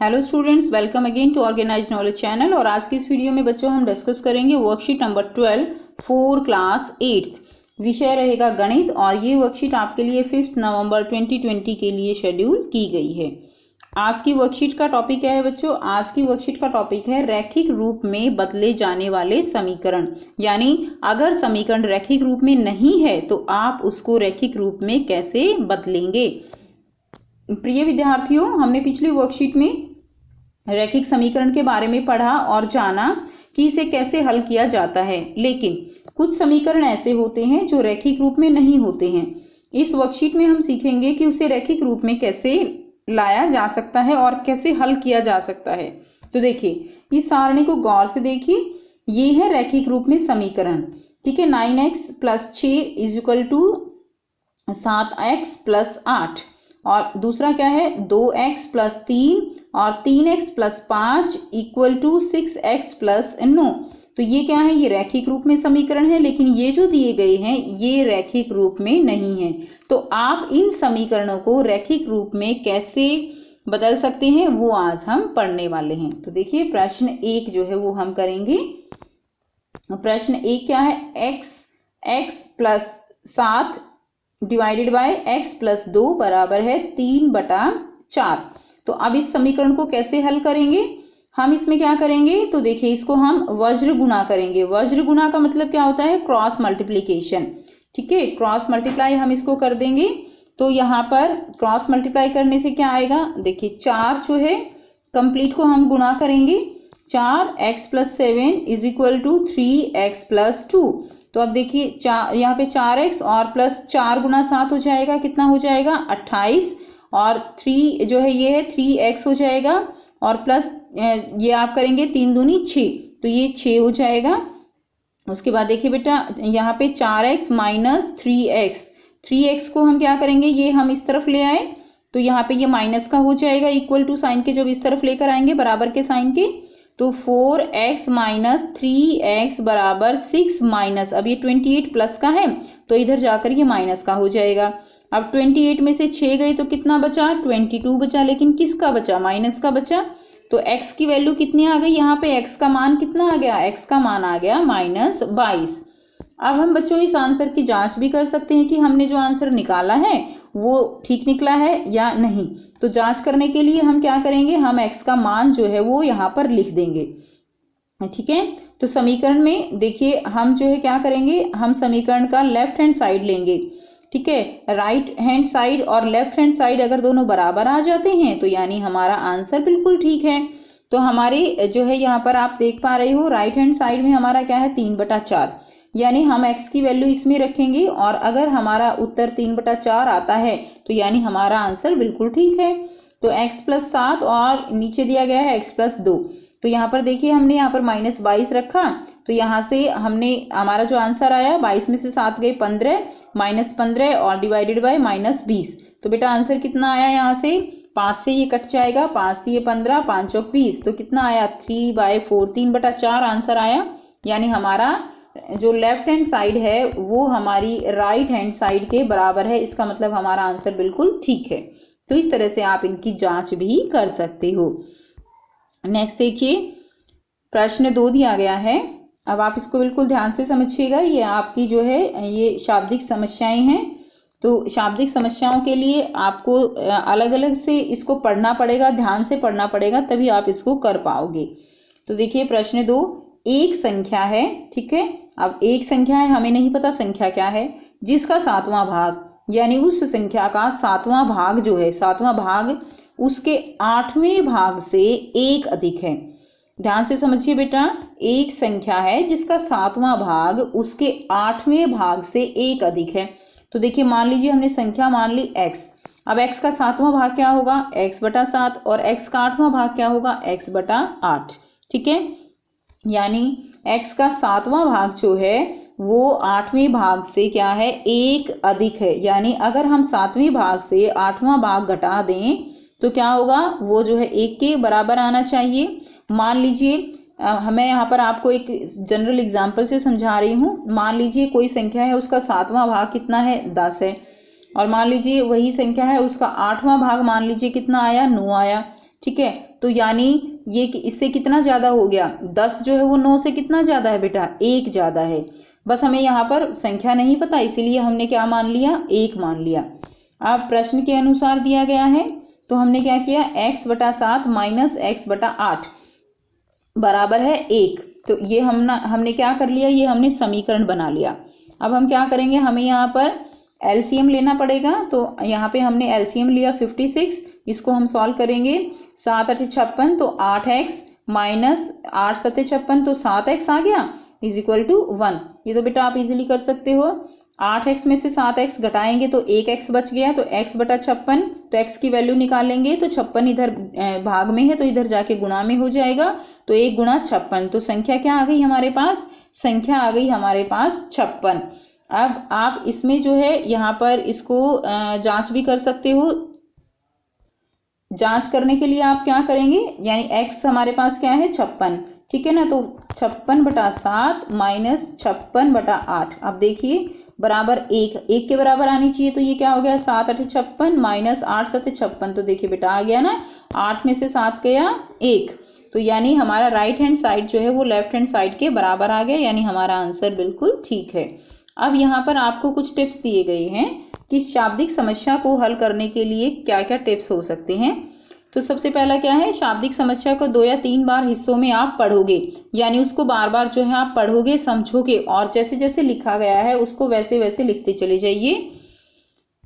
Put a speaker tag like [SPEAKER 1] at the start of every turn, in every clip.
[SPEAKER 1] Hello students, welcome again to organize knowledge channel. और आज की इस वीडियो में बच्चों हम डिस्कस करेंगे वर्कशीट नंबर 12 4 क्लास 8। विषय रहेगा गणित और ये वर्कशीट आपके लिए 5 नवंबर 2020 के लिए शेड्यूल की गई है। आज की वर्कशीट का टॉपिक क्या है बच्चों? आज की वर्कशीट का टॉपिक है रैखिक रूप में बदले जाने वाले समीकरण। यानी अगर समीकरण रैखिक रूप में नहीं है तो आप उसको रैखिक रूप में कैसे बदलेंगे। प्रिय विद्यार्थियों, हमने पिछली वर्कशीट में रैखिक समीकरण के बारे में पढ़ा और जाना कि इसे कैसे हल किया जाता है, लेकिन कुछ समीकरण ऐसे होते हैं जो रैखिक रूप में नहीं होते हैं। इस वर्कशीट में हम सीखेंगे कि उसे रैखिक रूप में कैसे लाया जा सकता है और कैसे हल किया जा सकता है। तो देखिए, इस सारणी को गौर से देखिए। ये है रैखिक रूप में समीकरण, ठीक है। 9x + 6 = 7x + 8 और दूसरा क्या है 2x + 3 और 3x + 5 = 6x + 9। तो ये क्या है? ये रैखिक रूप में समीकरण है, लेकिन ये जो दिए गए हैं ये रैखिक रूप में नहीं है। तो आप इन समीकरणों को रैखिक रूप में कैसे बदल सकते हैं वो आज हम पढ़ने वाले हैं। तो देखिए, प्रश्न 1 जो है वो हम करेंगे। प्रश्न 1 क्या है? x + 7 डिवाइडेड बाय x + 2 बराबर है 3/4। तो अब इस समीकरण को कैसे हल करेंगे? हम इसमें क्या करेंगे? तो देखिए, इसको हम वज्र गुणा करेंगे। वज्र गुणा का मतलब क्या होता है? क्रॉस मल्टीप्लीकेशन, ठीक है। क्रॉस मल्टीप्लाई हम इसको कर देंगे। तो यहाँ पर क्रॉस मल्टीप्लाई करने से क्या आएगा? देखिए, 4 जो है कंप्लीट को हम गुणा करेंगे। 4x + 7 = 3x + 2। तो अब देखिए, यहाँ पे 4x और प्लस 4 × 7 हो जाएगा, कितना हो जाएगा? 28। और 3 जो है ये है 3x हो जाएगा और प्लस ये आप करेंगे 3 दूनी 6, तो ये 6 हो जाएगा। उसके बाद देखिए बेटा, यहाँ पे 4x - 3x, 3x को हम क्या करेंगे? ये हम इस तरफ ले आए तो यहाँ पे ये माइनस का हो जाएगा, इक्वल टू साइन के जब इस तरफ लेकर आएंगे बराबर के साइन के, तो 4x - 3x बराबर 6 - अब ये 28 प्लस का है तो इधर जाकर ये माइनस का हो जाएगा। अब 28 में से 6 गए तो कितना बचा? 22 बचा, लेकिन किसका बचा? माइनस का बचा। तो x की वैल्यू कितनी आ गई? यहाँ पे x का मान कितना आ गया? x का मान आ गया -22। अब हम बच्चों इस आंसर की जांच भी कर सकते हैं कि हमने जो आंसर निकाला है वो ठीक निकला है या नहीं। तो जांच करने के लिए हम क्या करेंगे? हम x का मान जो है वो यहाँ पर लिख देंगे, ठीक है। तो समीकरण में देखिए, हम जो है क्या करेंगे? हम समीकरण का लेफ्ट हैंड साइड लेंगे, ठीक है। राइट हैंड साइड और लेफ्ट हैंड साइड अगर दोनों बराबर आ जाते हैं तो यानी हमारा आंसर बिल्कुल ठीक है। तो हमारे जो है यहाँ पर आप देख पा रहे हो, राइट हैंड साइड में हमारा क्या है? 3/4, यानी हम x की वैल्यू इसमें रखेंगे और अगर हमारा उत्तर 3/4 आता है तो यानी हमारा आंसर बिल्कुल ठीक है। तो x + 7 और नीचे दिया गया है x + 2। तो यहाँ पर देखिए, हमने यहाँ पर -22 रखा, तो यहाँ से हमने हमारा जो आंसर आया 22 में से 7 गए 15, -15 और डिवाइडेड बाय -20। तो बेटा आंसर कितना आया? यहाँ से 5 से ये कट जाएगा, 5 से ये 15, 5 × 20, तो कितना आया? 3/4, 3/4 आंसर आया। यानी हमारा जो लेफ्ट हैंड साइड है वो हमारी राइट हैंड साइड के बराबर है। इसका मतलब हमारा आंसर बिल्कुल ठीक है। तो इस तरह से आप इनकी जांच भी कर सकते हो। नेक्स्ट देखिए, प्रश्न 2 दिया गया है। अब आप इसको बिल्कुल ध्यान से समझिएगा। ये आपकी जो है ये शाब्दिक समस्याएं हैं। तो शाब्दिक समस्याओं के लिए आपको अलग अलग से इसको पढ़ना पड़ेगा, ध्यान से पढ़ना पड़ेगा, तभी आप इसको कर पाओगे। तो देखिए, प्रश्न 2, एक संख्या है, ठीक है। अब एक संख्या है, हमें नहीं पता संख्या क्या है, जिसका 7वां भाग यानी उस संख्या का 7वां भाग जो है, 7वां भाग उसके 8वें भाग से 1 अधिक है। ध्यान से समझिए बेटा, एक संख्या है जिसका 7वां भाग उसके 8वें भाग से 1 अधिक है। तो देखिए, मान लीजिए हमने संख्या मान ली x। अब x का 7वां भाग क्या होगा? x/7 और x का 8वां भाग क्या होगा? x/8, ठीक है। यानी x का 7वां भाग जो है वो 8वें भाग से क्या है? 1 अधिक है। यानी अगर हम 7वें भाग से 8वां भाग घटा दें तो क्या होगा? वो जो है 1 के बराबर आना चाहिए। मान लीजिए, मैं यहाँ पर आपको एक जनरल एग्जाम्पल से समझा रही हूँ। मान लीजिए कोई संख्या है, उसका 7वां भाग कितना है? 10 है। और मान लीजिए वही संख्या है, उसका 8वां भाग मान लीजिए कितना आया? 9 आया, ठीक है। तो यानी ये इससे कितना ज़्यादा हो गया, 10 जो है वो 9 से कितना ज़्यादा है बेटा, 1 ज़्यादा है। बस हमें यहाँ पर संख्या नहीं पता, इसीलिए हमने क्या मान लिया, 1 मान लिया। अब प्रश्न के अनुसार दिया गया है तो हमने क्या किया, x/7 माइनस x/8 बराबर है 1। तो ये हमने क्या कर लिया, ये हमने समीकरण बना लिया। अब हम क्या करेंगे, हमें यहाँ पर एलसीएम लेना पड़ेगा। तो यहाँ पे हमने एलसीएम लिया 56, इसको हम सॉल्व करेंगे। 7 8 56 तो 8x माइनस 8 7 56 तो 7x आ गया इज इक्वल टू 1। ये तो बेटा आप इजीली कर सकते हो। 8x में से 7x घटाएंगे तो 1x बच गया, तो x/56 तो x की वैल्यू निकालेंगे तो 56 इधर भाग में है तो इधर जाके गुणा में हो जाएगा, तो 1 गुणा 56। तो संख्या क्या आ गई हमारे पास, संख्या आ गई हमारे पास 56। अब आप इसमें जो है यहाँ पर इसको जांच भी कर सकते हो। जांच करने के लिए आप क्या करेंगे, यानी x हमारे पास क्या है 56, ठीक है ना, तो 56/7 माइनस 56/8। अब देखिए बराबर 1 के बराबर आनी चाहिए, तो ये क्या हो गया, 7 8 56 माइनस 8 7 56। तो देखिए बेटा आ गया ना, 8 में से 7 गया 1, तो यानी हमारा राइट हैंड साइड जो है वो लेफ्ट हैंड साइड के बराबर आ गया, यानी हमारा आंसर बिल्कुल ठीक है। अब यहाँ पर आपको कुछ टिप्स दिए गए हैं कि शाब्दिक समस्या को हल करने के लिए क्या क्या टिप्स हो सकते हैं। तो सबसे पहला क्या है, शाब्दिक समस्या को 2 या 3 बार हिस्सों में आप पढ़ोगे, यानी उसको बार बार जो है आप पढ़ोगे, समझोगे और जैसे जैसे लिखा गया है उसको वैसे वैसे लिखते चले जाइए।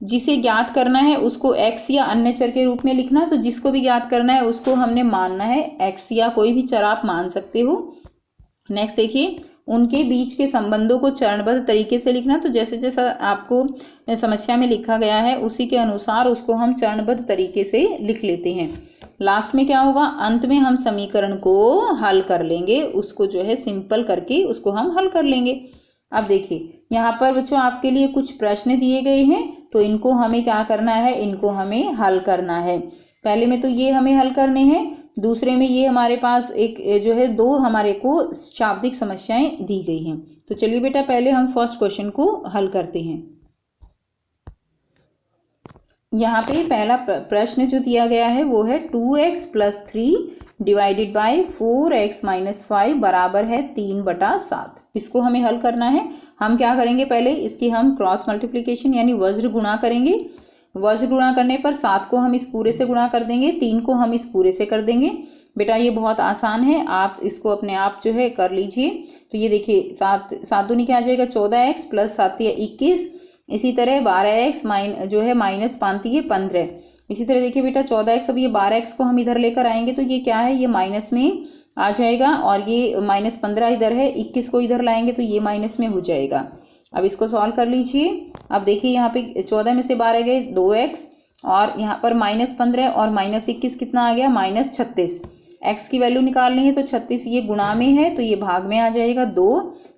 [SPEAKER 1] जिसे ज्ञात करना है उसको x या अन्य चर के रूप में लिखना, तो जिसको भी ज्ञात करना है उसको हमने मानना है x या कोई भी चर आप मान सकते हो। नेक्स्ट देखिए, उनके बीच के संबंधों को चरणबद्ध तरीके से लिखना, तो जैसे जैसा आपको समस्या में लिखा गया है उसी के अनुसार उसको हम चरणबद्ध तरीके से लिख लेते हैं। लास्ट में क्या होगा, अंत में हम समीकरण को हल कर लेंगे, उसको जो है सिंपल करके उसको हम हल कर लेंगे। अब देखिए यहाँ पर बच्चों आपके लिए कुछ प्रश्न दिए गए हैं, तो इनको हमें क्या करना है, इनको हमें हल करना है। पहले में तो ये हमें हल करने हैं, दूसरे में ये हमारे पास एक जो है 2 हमारे को शाब्दिक समस्याएं दी गई हैं। तो चलिए बेटा पहले हम फर्स्ट क्वेश्चन को हल करते हैं। यहाँ पे पहला प्रश्न जो दिया गया है वो है 2x + 3 डिवाइडेड बाय 4x - 5 बराबर है 3/7। इसको हमें हल करना है। हम क्या करेंगे, पहले इसकी हम क्रॉस मल्टीप्लिकेशन यानी वज्र गुणा करेंगे। वज्र गुणा करने पर 7 को हम इस पूरे से गुणा कर देंगे, 3 को हम इस पूरे से कर देंगे। बेटा ये बहुत आसान है, आप इसको अपने आप जो है कर लीजिए। तो ये देखिए 7 दूनी क्या आ जाएगा, 14x + 7 × 21। इसी तरह 12x जो है माइनस 5 × 15। इसी तरह देखिए बेटा 14x, अब ये 12x को हम इधर लेकर आएंगे तो ये क्या है, ये माइनस में आ जाएगा, और ये -15 इधर है, 21 को इधर लाएंगे तो ये माइनस में हो जाएगा। अब इसको सॉल्व कर लीजिए। अब देखिए यहाँ पे 14 में से 12 गए 2x, और यहाँ पर -15 और -21 कितना आ गया, -36। x की वैल्यू निकालनी है तो 36 ये गुणा में है तो ये भाग में आ जाएगा 2,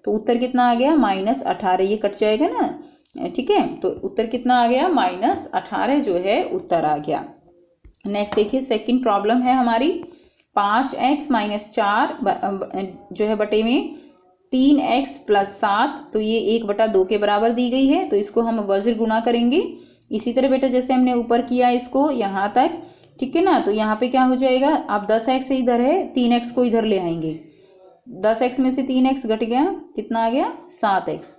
[SPEAKER 1] तो उत्तर कितना आ गया, -18। ये कट जाएगा ना, ठीक है, तो उत्तर कितना आ गया, -18 जो है उत्तर आ गया। नेक्स्ट देखिए सेकंड प्रॉब्लम है हमारी, 5x - 4 जो है बटे में 3x + 7, तो ये 1/2 के बराबर दी गई है, तो इसको हम वज्र गुणा करेंगे। इसी तरह बेटा जैसे हमने ऊपर किया इसको यहाँ तक, ठीक है ना, तो यहाँ पे क्या हो जाएगा, अब 10x इधर है, 3x को इधर ले आएंगे, 10x में से 3x घट गया, कितना आ गया, 7x।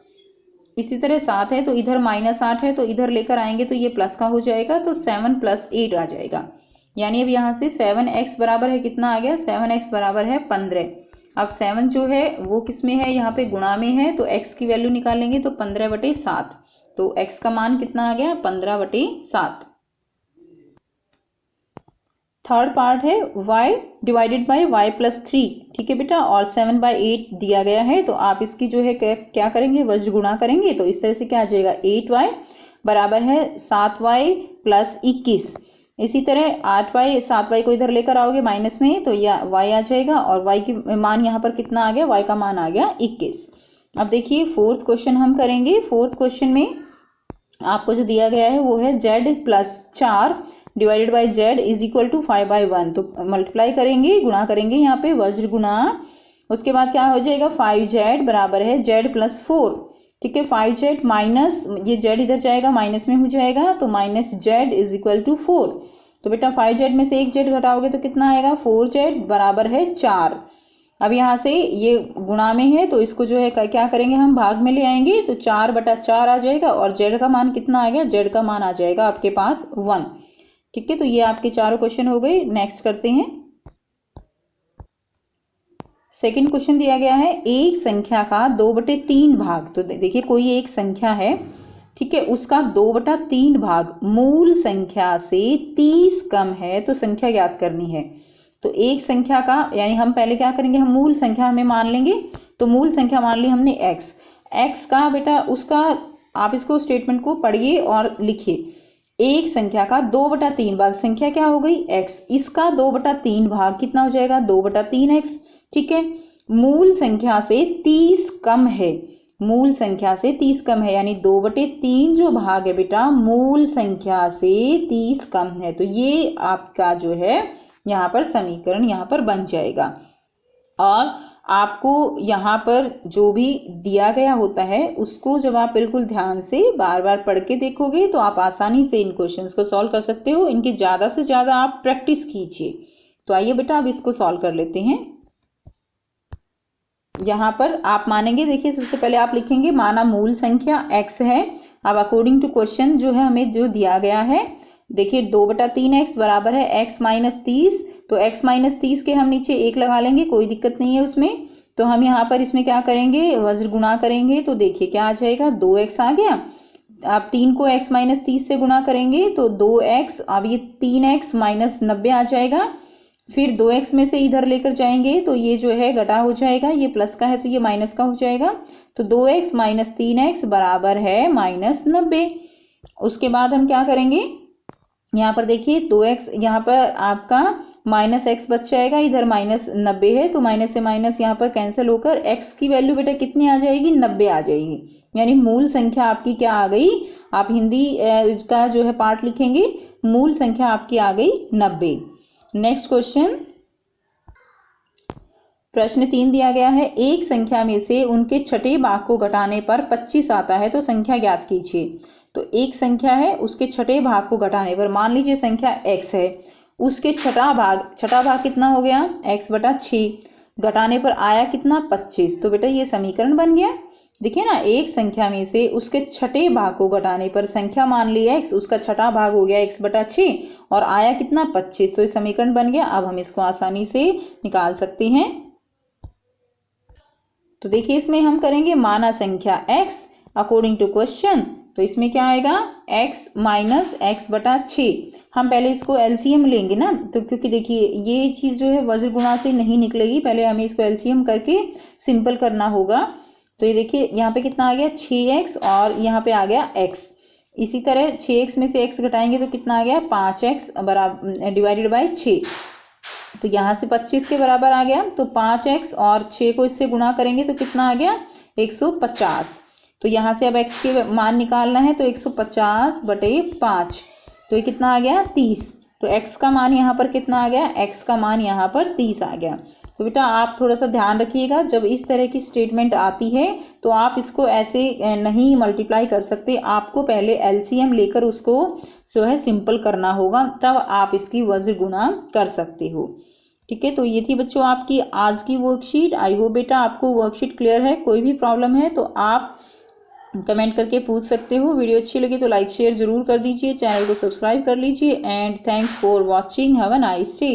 [SPEAKER 1] इसी तरह 7 है तो इधर -8 है, तो इधर लेकर आएंगे तो ये प्लस का हो जाएगा, तो 7 + 8 आ जाएगा। यानी अब यहाँ से 7x बराबर है, कितना आ गया, 7x बराबर है 15। अब 7 जो है वो किस में है, यहाँ पे गुणा में है, तो x की वैल्यू निकालेंगे तो 15/7, तो x का मान कितना आ गया, 15/7। थर्ड पार्ट है y डिवाइडेड बाय y + 3, ठीक है बेटा, और 7/8 दिया गया है, तो आप इसकी जो है क्या करेंगे, वज्र गुणा करेंगे, तो इस तरह से क्या आ जाएगा, 8y बराबर है 7y + 21। इसी तरह 8y 7y को इधर लेकर आओगे माइनस में, तो यह y आ जाएगा, और y की मान यहाँ पर कितना आ गया, y का मान आ गया 21। अब देखिए फोर्थ क्वेश्चन हम करेंगे। फोर्थ क्वेश्चन में आपको जो दिया गया है वो है z + 4 divided by z is equal to 5/1, तो मल्टीप्लाई करेंगे, गुणा करेंगे यहाँ पे, वज्र गुणा, उसके बाद क्या हो जाएगा, 5z बराबर है z + 4, ठीक है, 5z माइनस ये z इधर जाएगा, माइनस में हो जाएगा, तो -z इज इक्वल टू 4, तो बेटा 5z में से एक z घटाओगे तो कितना आएगा 4z बराबर है 4। अब यहाँ से ये गुणा में है तो इसको जो है क्या करेंगे हम भाग में ले आएंगे, तो 4/4 आ जाएगा और z का मान कितना आ गया, z का मान आ जाएगा आपके पास 1। ठीक है, तो ये आपके चारों क्वेश्चन हो गए। नेक्स्ट करते हैं। सेकंड क्वेश्चन दिया गया है एक संख्या का 2/3 भाग। तो देखिए कोई एक संख्या है, ठीक है, उसका 2/3 भाग मूल संख्या से 30 कम है तो संख्या ज्ञात करनी है। तो एक संख्या का यानी हम पहले क्या करेंगे, हम मूल संख्या हमें मान लेंगे। तो मूल संख्या मान ली हमने x का बेटा उसका, आप इसको स्टेटमेंट को पढ़िए और लिखिए। एक संख्या का 2/3 भाग, संख्या क्या हो गई x, इसका 2/3 भाग कितना हो जाएगा 2/3x। ठीक है, मूल संख्या से 30 कम है, मूल संख्या से 30 कम है यानी 2/3 जो भाग है बेटा मूल संख्या से 30 कम है। तो ये आपका जो है यहाँ पर समीकरण यहाँ पर बन जाएगा। और आपको यहाँ पर जो भी दिया गया होता है उसको जब आप बिल्कुल ध्यान से बार बार पढ़ के देखोगे तो आप आसानी से इन क्वेश्चंस को सॉल्व कर सकते हो। इनकी ज़्यादा से ज़्यादा आप प्रैक्टिस कीजिए। तो आइए बेटा अब इसको सॉल्व कर लेते हैं। यहाँ पर आप मानेंगे, देखिए सबसे पहले आप लिखेंगे माना मूल संख्या x है। अब अकॉर्डिंग टू क्वेश्चन जो है हमें जो दिया गया है, देखिए 2/3x बराबर है x - 30। तो x - 30 के हम नीचे 1 लगा लेंगे, कोई दिक्कत नहीं है उसमें। तो हम यहाँ पर इसमें क्या करेंगे, वज्र गुणा करेंगे तो देखिए क्या आ जाएगा 2x आ गया। अब 3 को x - 30 से गुणा करेंगे तो 2x, अब ये 3x - 90 आ जाएगा। फिर 2x में से इधर लेकर जाएंगे तो ये जो है घटा हो जाएगा, ये प्लस का है तो ये माइनस का हो जाएगा। तो 2x - 3x बराबर है -90। उसके बाद हम क्या करेंगे, यहाँ पर देखिए 2x, यहाँ पर आपका -x बच जाएगा, इधर -90 है तो माइनस से माइनस यहाँ पर कैंसिल होकर x की वैल्यू बेटा कितनी आ जाएगी 90 आ जाएगी। यानी मूल संख्या आपकी क्या आ गई, आप हिंदी का जो है पार्ट लिखेंगे, मूल संख्या आपकी आ गई 90। नेक्स्ट क्वेश्चन, प्रश्न 3 दिया गया है एक संख्या में से उनके छठे भाग को घटाने पर 25 आता है तो संख्या ज्ञात कीजिए। तो एक संख्या है उसके छठे भाग को घटाने पर, मान लीजिए संख्या x है, उसके छठा भाग कितना हो गया x/6, घटाने पर आया कितना 25। तो बेटा ये समीकरण बन गया। देखिए ना, एक संख्या में से उसके छठे भाग को घटाने पर संख्या मान ली x, उसका छठा भाग हो गया x/6 और आया कितना 25। तो ये समीकरण बन गया। अब हम इसको आसानी से निकाल सकते हैं। तो देखिए इसमें हम करेंगे माना संख्या x अकॉर्डिंग टू क्वेश्चन। तो इसमें क्या आएगा x - x/6। हम पहले इसको एलसीएम लेंगे ना, तो क्योंकि देखिए ये चीज़ जो है वज्र गुणा से नहीं निकलेगी, पहले हमें इसको एलसीएम करके सिंपल करना होगा। तो ये देखिए यहाँ पे कितना आ गया 6x और यहाँ पे आ गया x। इसी तरह 6x में से x घटाएंगे तो कितना आ गया 5x बराबर डिवाइडेड बाई 6। तो यहाँ से 25 के बराबर आ गया। तो 5x और 6 को इससे गुणा करेंगे तो कितना आ गया 150। तो यहाँ से अब x के मान निकालना है तो 150/5, तो ये कितना आ गया 30। तो x का मान यहाँ पर कितना आ गया, x का मान यहाँ पर 30 आ गया। तो बेटा आप थोड़ा सा ध्यान रखिएगा, जब इस तरह की स्टेटमेंट आती है तो आप इसको ऐसे नहीं मल्टीप्लाई कर सकते, आपको पहले एलसीएम लेकर उसको जो है सिंपल करना होगा, तब आप इसकी वज्र गुणा कर सकते हो। ठीक है, तो ये थी बच्चों आपकी आज की वर्कशीट। आई होप बेटा आपको वर्कशीट क्लियर है। कोई भी प्रॉब्लम है तो आप कमेंट करके पूछ सकते हो। वीडियो अच्छी लगी तो लाइक शेयर जरूर कर दीजिए, चैनल को सब्सक्राइब कर लीजिए। And thanks for watching, have a nice day.